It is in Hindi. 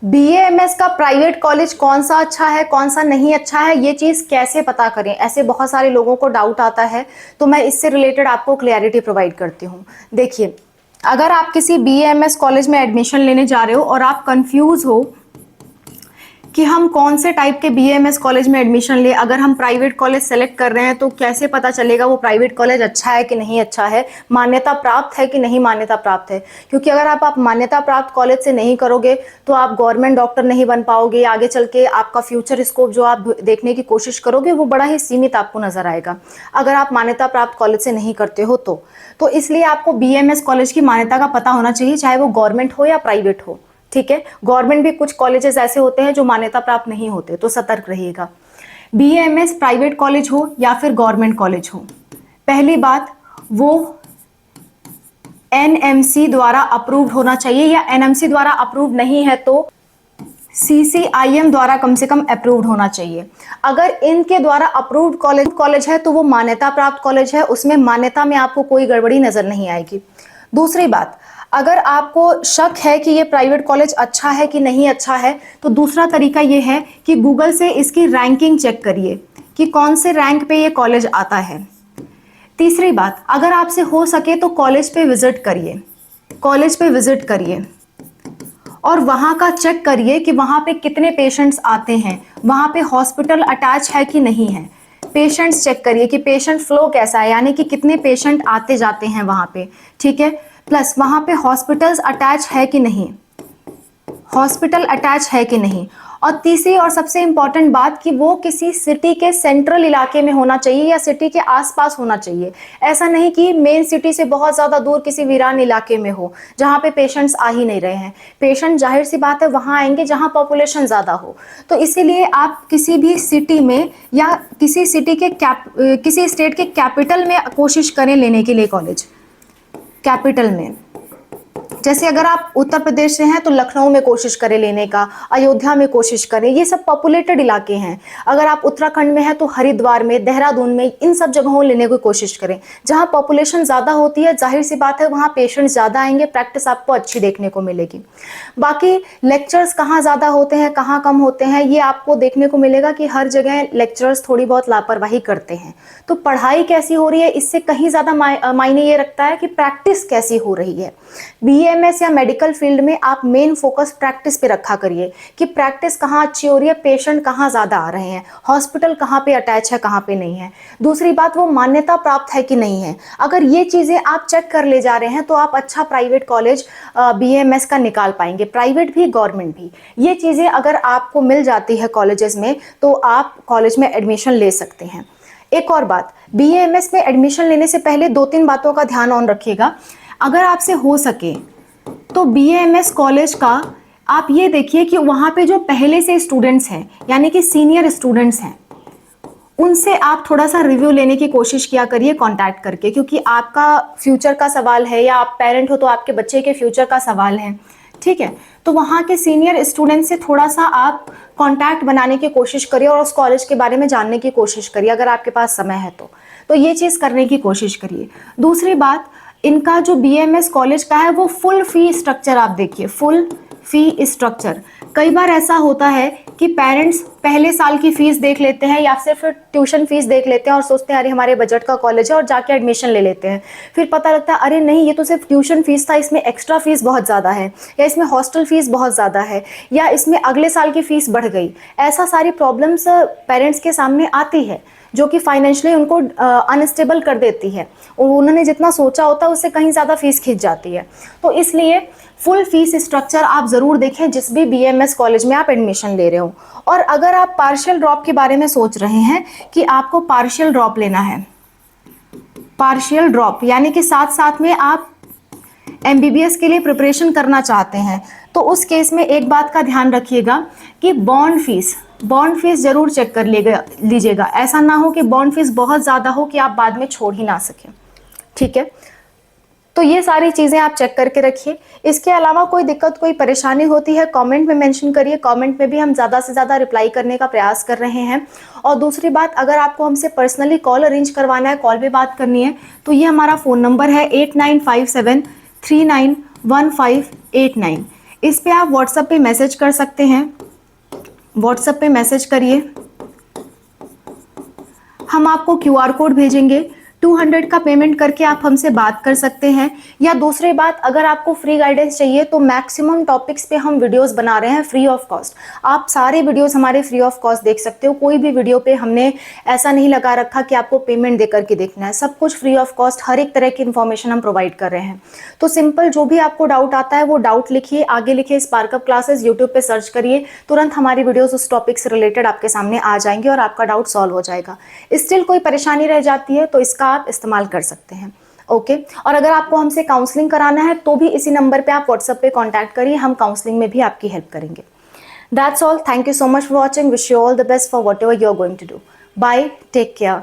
बीएएमएस का प्राइवेट कॉलेज कौन सा अच्छा है, कौन सा नहीं अच्छा है, ये चीज़ कैसे पता करें, ऐसे बहुत सारे लोगों को डाउट आता है। तो मैं इससे रिलेटेड आपको क्लैरिटी प्रोवाइड करती हूँ। देखिए, अगर आप किसी बीएएमएस कॉलेज में एडमिशन लेने जा रहे हो और आप कंफ्यूज हो कि हम कौन से टाइप के बीएएमएस कॉलेज में एडमिशन ले, अगर हम प्राइवेट कॉलेज सेलेक्ट कर रहे हैं तो कैसे पता चलेगा वो प्राइवेट कॉलेज अच्छा है कि नहीं अच्छा है, मान्यता प्राप्त है कि नहीं मान्यता प्राप्त है। क्योंकि अगर आप मान्यता प्राप्त कॉलेज से नहीं करोगे तो आप गवर्नमेंट डॉक्टर नहीं बन पाओगे, आगे चल के आपका फ्यूचर स्कोप जो आप देखने की कोशिश करोगे वो बड़ा ही सीमित आपको नजर आएगा अगर आप मान्यता प्राप्त कॉलेज से नहीं करते हो तो इसलिए आपको बीएमएस कॉलेज की मान्यता का पता होना चाहिए, चाहे वो गवर्नमेंट हो या प्राइवेट हो। ठीक है, गवर्नमेंट भी कुछ कॉलेजेस ऐसे होते हैं जो मान्यता प्राप्त नहीं होते, तो सतर्क रहिएगा। बीएमएस प्राइवेट कॉलेज हो या फिर गवर्नमेंट कॉलेज हो, पहली बात वो एनएमसी द्वारा अप्रूव्ड होना चाहिए, या एनएमसी द्वारा अप्रूव नहीं है तो सीसीआईएम द्वारा कम से कम अप्रूव्ड होना चाहिए। अगर इनके द्वारा अप्रूव्ड कॉलेज है तो वो मान्यता प्राप्त कॉलेज है, उसमें मान्यता में आपको कोई गड़बड़ी नजर नहीं आएगी। दूसरी बात, अगर आपको शक है कि ये प्राइवेट कॉलेज अच्छा है कि नहीं अच्छा है, तो दूसरा तरीका ये है कि गूगल से इसकी रैंकिंग चेक करिए कि कौन से रैंक पे ये कॉलेज आता है। तीसरी बात, अगर आपसे हो सके तो कॉलेज पे विजिट करिए और वहाँ का चेक करिए कि वहाँ पे कितने पेशेंट्स आते हैं, वहाँ पे हॉस्पिटल अटैच है कि नहीं है। पेशेंट्स चेक करिए कि पेशेंट फ्लो कैसा है, यानी कि कितने पेशेंट आते जाते हैं वहाँ पे। ठीक है, प्लस वहाँ पे हॉस्पिटल अटैच है कि नहीं। और तीसरी और सबसे इंपॉर्टेंट बात कि वो किसी सिटी के सेंट्रल इलाके में होना चाहिए या सिटी के आसपास होना चाहिए। ऐसा नहीं कि मेन सिटी से बहुत ज़्यादा दूर किसी वीरान इलाके में हो जहाँ पे पेशेंट्स आ ही नहीं रहे हैं। पेशेंट जाहिर सी बात है वहाँ आएंगे जहाँ पॉपुलेशन ज़्यादा हो। तो इसीलिए आप किसी भी सिटी में या किसी किसी स्टेट के कैपिटल में कोशिश करें लेने के लिए कॉलेज, कैपिटल में। जैसे अगर आप उत्तर प्रदेश से हैं तो लखनऊ में कोशिश करें लेने का, अयोध्या में कोशिश करें, ये सब पॉपुलेटेड इलाके हैं। अगर आप उत्तराखंड में हैं तो हरिद्वार में, देहरादून में, इन सब जगहों लेने की कोशिश करें जहां पॉपुलेशन ज़्यादा होती है। जाहिर सी बात है वहां पेशेंट ज़्यादा आएंगे, प्रैक्टिस आपको अच्छी देखने को मिलेगी। बाकी लेक्चर्स कहाँ ज़्यादा होते हैं कहाँ कम होते हैं ये आपको देखने को मिलेगा कि हर जगह लेक्चरर्स थोड़ी बहुत लापरवाही करते हैं। तो पढ़ाई कैसी हो रही है इससे कहीं ज़्यादा मायने ये रखता है कि प्रैक्टिस कैसी हो रही है। बीएमएस या मेडिकल फील्ड में आप मेन फोकस प्रैक्टिस पे रखा करिए कि प्रैक्टिस कहाँ अच्छी हो रही है, पेशेंट कहाँ ज़्यादा आ रहे हैं, हॉस्पिटल कहाँ पे अटैच है कहाँ पे नहीं है। दूसरी बात, वो मान्यता प्राप्त है कि नहीं है। अगर ये चीज़ें आप चेक कर ले जा रहे हैं तो आप अच्छा प्राइवेट कॉलेज बीएमएस का निकाल पाएंगे, प्राइवेट भी गवर्नमेंट भी। ये चीज़ें अगर आपको मिल जाती है कॉलेजेस में तो आप कॉलेज में एडमिशन ले सकते हैं। एक और बात, बीएमएस में एडमिशन लेने से पहले 2-3 बातों का ध्यान ऑन रखिएगा। अगर आपसे हो सके तो बीएमएस कॉलेज का आप ये देखिए कि वहाँ पे जो पहले से स्टूडेंट्स हैं यानी कि सीनियर स्टूडेंट्स हैं उनसे आप थोड़ा सा रिव्यू लेने की कोशिश किया करिए कांटेक्ट करके, क्योंकि आपका फ्यूचर का सवाल है या आप पेरेंट हो तो आपके बच्चे के फ्यूचर का सवाल है। ठीक है, तो वहाँ के सीनियर स्टूडेंट से थोड़ा सा आप कांटेक्ट बनाने की कोशिश करिए और उस कॉलेज के बारे में जानने की कोशिश करिए अगर आपके पास समय है तो ये चीज़ करने की कोशिश करिए। दूसरी बात, इनका जो बीएमएस कॉलेज का है वो फुल फी स्ट्रक्चर आप देखिए, फुल फी स्ट्रक्चर। कई बार ऐसा होता है कि पेरेंट्स पहले साल की फीस देख लेते हैं या फिर ट्यूशन फीस देख लेते हैं और सोचते हैं अरे हमारे बजट का कॉलेज है और जाके एडमिशन ले लेते हैं। फिर पता लगता है अरे नहीं, ये तो सिर्फ ट्यूशन फीस था, इसमें एक्स्ट्रा फीस बहुत ज़्यादा है, या इसमें हॉस्टल फीस बहुत ज़्यादा है, या इसमें अगले साल की फीस बढ़ गई। ऐसा सारी प्रॉब्लम्स पेरेंट्स के सामने आती है जो कि फाइनेंशियली उनको अनस्टेबल कर देती है। उन्होंने जितना सोचा होता है उससे कहीं ज़्यादा फीस खींच जाती है। तो इसलिए फुल फीस स्ट्रक्चर आप ज़रूर देखें जिस भी बीएमएस कॉलेज में आप एडमिशन ले रहे हो। और अगर आप पार्शियल ड्रॉप के बारे में सोच रहे हैं कि आपको पार्शियल ड्रॉप लेना है, पार्शियल ड्रॉप यानी कि साथ साथ में आप एमबीबीएस के लिए प्रिपरेशन करना चाहते हैं, तो उस केस में एक बात का ध्यान रखिएगा कि बॉन्ड फीस जरूर चेक कर लीजिएगा। ऐसा ना हो कि बॉन्ड फीस बहुत ज़्यादा हो कि आप बाद में छोड़ ही ना सकें। ठीक है, तो ये सारी चीज़ें आप चेक करके रखिए। इसके अलावा कोई दिक्कत, कोई परेशानी होती है कमेंट में मेंशन करिए, कमेंट में भी हम ज़्यादा से ज़्यादा रिप्लाई करने का प्रयास कर रहे हैं। और दूसरी बात, अगर आपको हमसे पर्सनली कॉल अरेंज करवाना है, कॉल पे बात करनी है, तो ये हमारा फ़ोन नंबर है 8957391589। इस पे आप व्हाट्सएप पे मैसेज कर सकते हैं, व्हाट्सएप पे मैसेज करिए, हम आपको क्यूआर कोड भेजेंगे, 200 का पेमेंट करके आप हमसे बात कर सकते हैं। या दूसरी बात, अगर आपको फ्री गाइडेंस चाहिए तो मैक्सिमम टॉपिक्स पे हम वीडियोस बना रहे हैं फ्री ऑफ कॉस्ट। आप सारे वीडियोस हमारे फ्री ऑफ कॉस्ट देख सकते हो, कोई भी वीडियो पे हमने ऐसा नहीं लगा रखा कि आपको पेमेंट दे करके देखना है, सब कुछ फ्री ऑफ कॉस्ट, हर एक तरह की इन्फॉर्मेशन हम प्रोवाइड कर रहे हैं। तो सिंपल जो भी आपको डाउट आता है वो डाउट लिखिए, आगे लिखिए स्पार्कअप क्लासेस, यूट्यूब पे सर्च करिए, तुरंत हमारी वीडियोस उस टॉपिक से रिलेटेड आपके सामने आ जाएंगे और आपका डाउट सॉल्व हो जाएगा। स्टिल कोई परेशानी रह जाती है तो इसका आप इस्तेमाल कर सकते हैं। ओके और अगर आपको हमसे काउंसलिंग कराना है तो भी इसी नंबर पे आप व्हाट्सएप पे कांटेक्ट करिए, हम काउंसलिंग में भी आपकी हेल्प करेंगे। That's all, thank you so much for watching, wish you all the best for whatever you are going to do. Bye, take care.